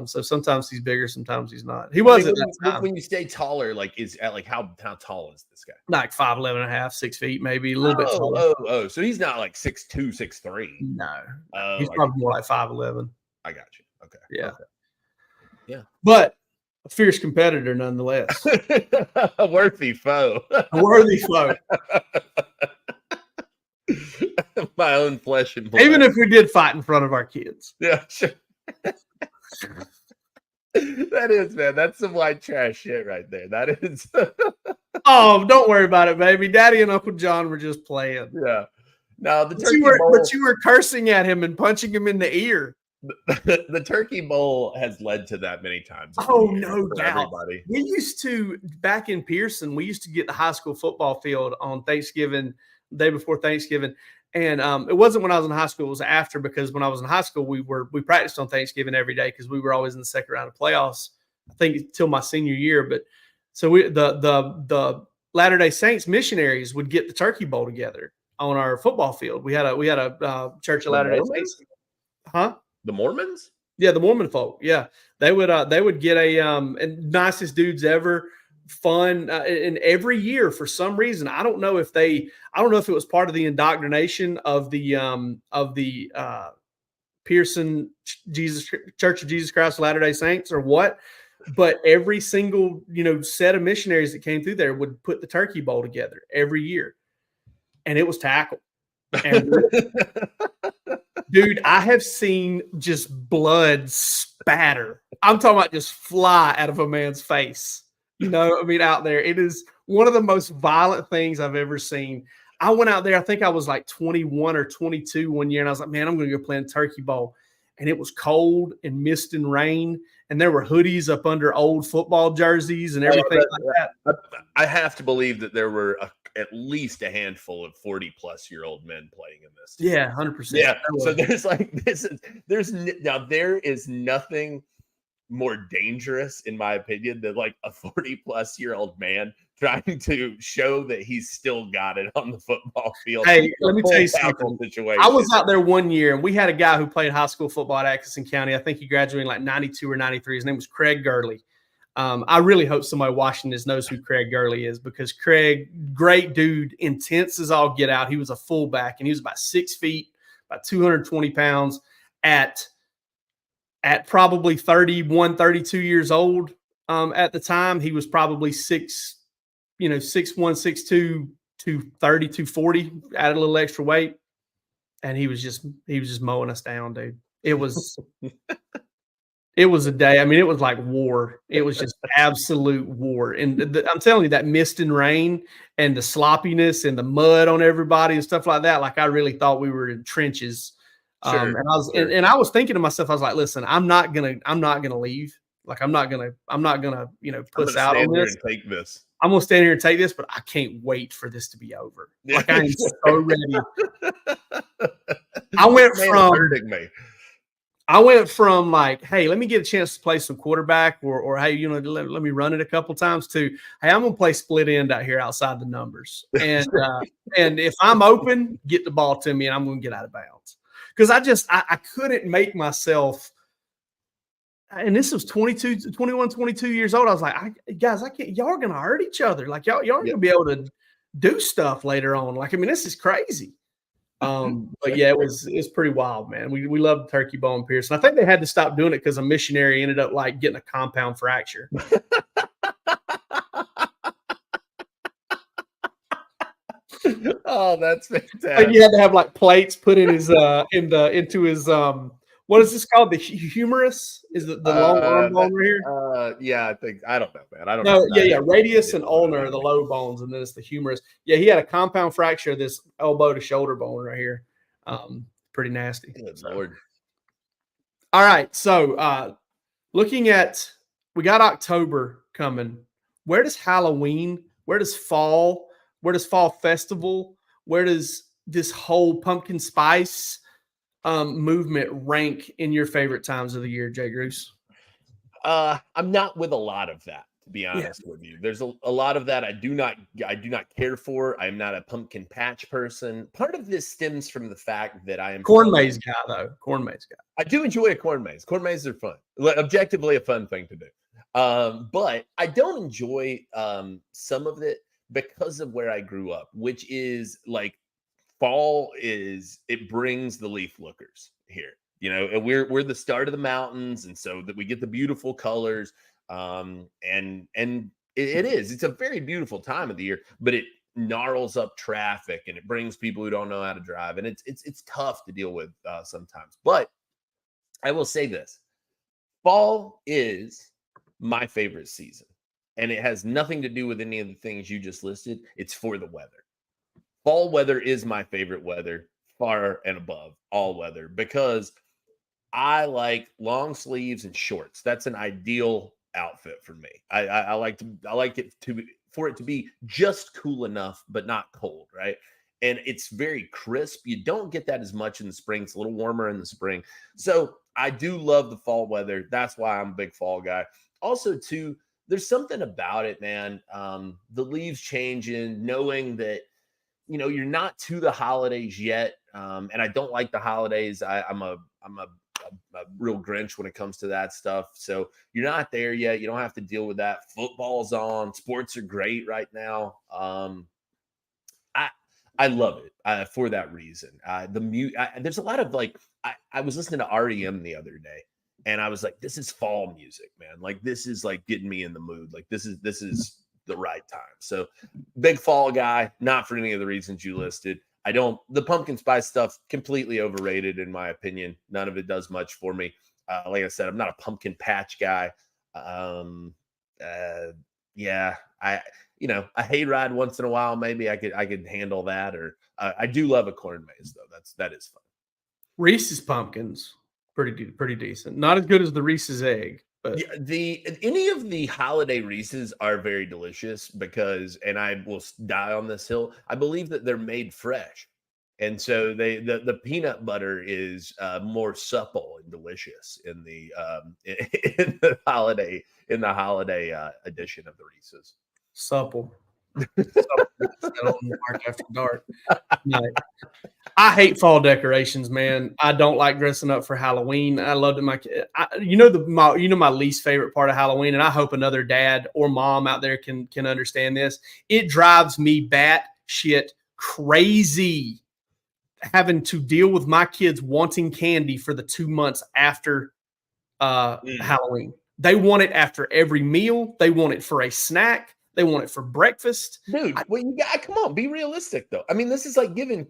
So sometimes he's bigger, sometimes he's not. He wasn't that time. When you say taller, like how tall is this guy? Like 5'11" and a half, 6 feet, maybe a little bit taller. Oh, so he's not like 6'2", 6'3". No. He's probably more like 5'11". I got you. Okay. Yeah. Okay. Yeah. But a fierce competitor nonetheless. A worthy foe. My own flesh and blood. Even if we did fight in front of our kids. Yeah, sure. That is, man. That's some white trash shit right there. That is. Oh, don't worry about it, baby. Daddy and Uncle John were just playing. Yeah. No, but you were cursing at him and punching him in the ear. The Turkey Bowl has led to that many times. Oh, no doubt. Everybody. We used to, back in Pearson, we used to get the high school football field on Thanksgiving, the day before Thanksgiving. And it wasn't when I was in high school, it was after, because when I was in high school, we practiced on Thanksgiving every day because we were always in the second round of playoffs, I think until my senior year. But so the Latter-day Saints missionaries would get the Turkey Bowl together on our football field. We had a Church of Latter-day Saints. Huh? The Mormons? Yeah, the Mormon folk. Yeah, they would get and nicest dudes ever. Fun, and every year for some reason, I don't know if it was part of the indoctrination of the Pearson Church of Jesus Christ of Latter-day Saints or what, but every single set of missionaries that came through there would put the Turkey Bowl together every year. and it was tackled. And dude, I have seen just blood spatter. I'm talking about just fly out of a man's face. You know, I mean, out there, it is one of the most violent things I've ever seen. I went out there, I think I was like 21 or 22 one year, and I was like, man, I'm going to go play in Turkey Bowl. And it was cold and mist and rain, and there were hoodies up under old football jerseys and everything like that. I have to believe that there were at least a handful of 40-plus-year-old men playing in this. Yeah, 100%. Yeah. So there is nothing more dangerous, in my opinion, than like a 40-plus-year-old man trying to show that he's still got it on the football field. Hey, let me tell you something. Situation. I was out there one year, and we had a guy who played high school football at Atkinson County. I think he graduated in like 92 or 93. His name was Craig Gurley. I really hope somebody watching this knows who Craig Gurley is, because Craig, great dude, intense as all get out. He was a fullback, and he was about 6 feet, about 220 pounds at probably 31, 32 years old. At the time, he was probably 6'1", 6'2", 230, 240, added a little extra weight. And he was just mowing us down, dude. It was a day. I mean, it was like war. It was just absolute war. And I'm telling you, that mist and rain and the sloppiness and the mud on everybody and stuff like that. Like, I really thought we were in trenches. Sure, and I was thinking to myself, I was like, listen, I'm not gonna leave. Like, I'm not gonna, puss out on this. Take this. I'm gonna stand here and take this, but I can't wait for this to be over. Like, I am so ready. I went from like, hey, let me get a chance to play some quarterback, or hey, let me run it a couple times, to, hey, I'm gonna play split end out here outside the numbers, and and if I'm open, get the ball to me, and I'm gonna get out of bounds, because I couldn't make myself. And this was 21, 22 years old. I was like, guys, I can't. Y'all are gonna hurt each other. Like, y'all are gonna be able to do stuff later on. Like, I mean, this is crazy. But yeah, it's pretty wild, man. We love Turkey Bowl in Pearson. I think they had to stop doing it because a missionary ended up like getting a compound fracture. Oh, that's fantastic. Like, you had to have like plates put in his into his what is this called? The humerus? Is the long arm bone right here? Yeah, I don't know, man. I don't know. know. Yeah. Radius and ulnar are the low bones, and then it's the humerus. Yeah, he had a compound fracture of this elbow to shoulder bone right here. Pretty nasty. Good Lord. All right. So looking at, we got October coming. Where does Halloween, where does fall festival, where does this whole pumpkin spice movement rank in your favorite times of the year, Jay Gruce? I'm not with a lot of that, to be honest with you. There's a lot of that I do not care for. I'm not a pumpkin patch person. Part of this stems from the fact that I am corn maze guy, though. Corn maze guy. I do enjoy a corn maze. Corn mazes are fun. Objectively a fun thing to do. But I don't enjoy some of it because of where I grew up, which is like, fall it brings the leaf lookers here, and we're the start of the mountains, and so that we get the beautiful colors, and it's a very beautiful time of the year, but it gnarls up traffic and it brings people who don't know how to drive, and it's tough to deal with sometimes. But I will say this: fall is my favorite season, and it has nothing to do with any of the things you just listed. It's for the weather. Fall weather is my favorite weather, far and above all weather, because I like long sleeves and shorts. That's an ideal outfit for me. I like it for it to be just cool enough, but not cold, right? And it's very crisp. You don't get that as much in the spring. It's a little warmer in the spring. So I do love the fall weather. That's why I'm a big fall guy. Also, too, there's something about it, man. The leaves changing, knowing that, you're not to the holidays yet. And I don't like the holidays. I'm a real Grinch when it comes to that stuff. So you're not there yet. You don't have to deal with that. Football's on. Sports are great right now. I love it for that reason. There's a lot of I was listening to REM the other day, and I was like, this is fall music, man. Like, this is like getting me in the mood. Like, this is the right time. So big fall guy, not for any of the reasons you listed. The pumpkin spice stuff, completely overrated in my opinion. None of it does much for me. Like I said, I'm not a pumpkin patch guy. Yeah, a hayride once in a while, maybe I could handle that. Or I do love a corn maze though. That is fun. Reese's pumpkins, pretty decent. Not as good as the Reese's egg, but any of the holiday Reese's are very delicious because, and I will die on this hill, I believe that they're made fresh, and so the peanut butter is more supple and delicious in the holiday edition of the Reese's. Supple. Dark after dark. Night. I hate fall decorations, man. I don't like dressing up for Halloween. I loved it. My least favorite part of Halloween, and I hope another dad or mom out there can understand this. It drives me batshit crazy having to deal with my kids wanting candy for the 2 months after Halloween. They want it after every meal. They want it for a snack. They want it for breakfast. Dude, come on, be realistic though. I mean, this is like giving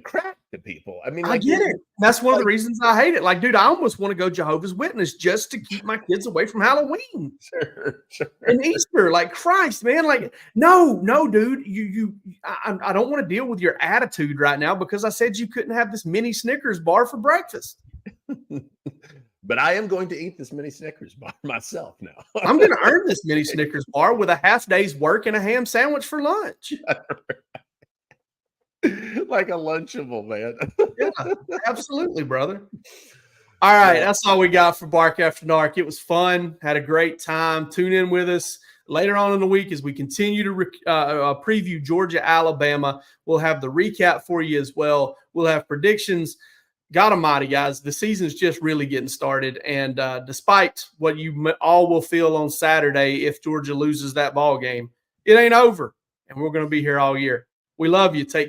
crack to people. I mean, I get it. That's one of the reasons I hate it. Like, dude, I almost want to go Jehovah's Witness just to keep my kids away from Halloween. Sure. And Easter. Like, Christ, man. Like, no, dude. I don't want to deal with your attitude right now because I said you couldn't have this mini Snickers bar for breakfast. But I am going to eat this mini Snickers bar myself now. I'm going to earn this mini Snickers bar with a half day's work and a ham sandwich for lunch. Like a Lunchable, man. Yeah, absolutely, brother. All right, that's all we got for Bark After Dark. It was fun. Had a great time. Tune in with us later on in the week as we continue to preview Georgia, Alabama. We'll have the recap for you as well. We'll have predictions. God almighty, guys, the season's just really getting started. And despite what you all will feel on Saturday if Georgia loses that ball game, it ain't over. And we're going to be here all year. We love you. Take care.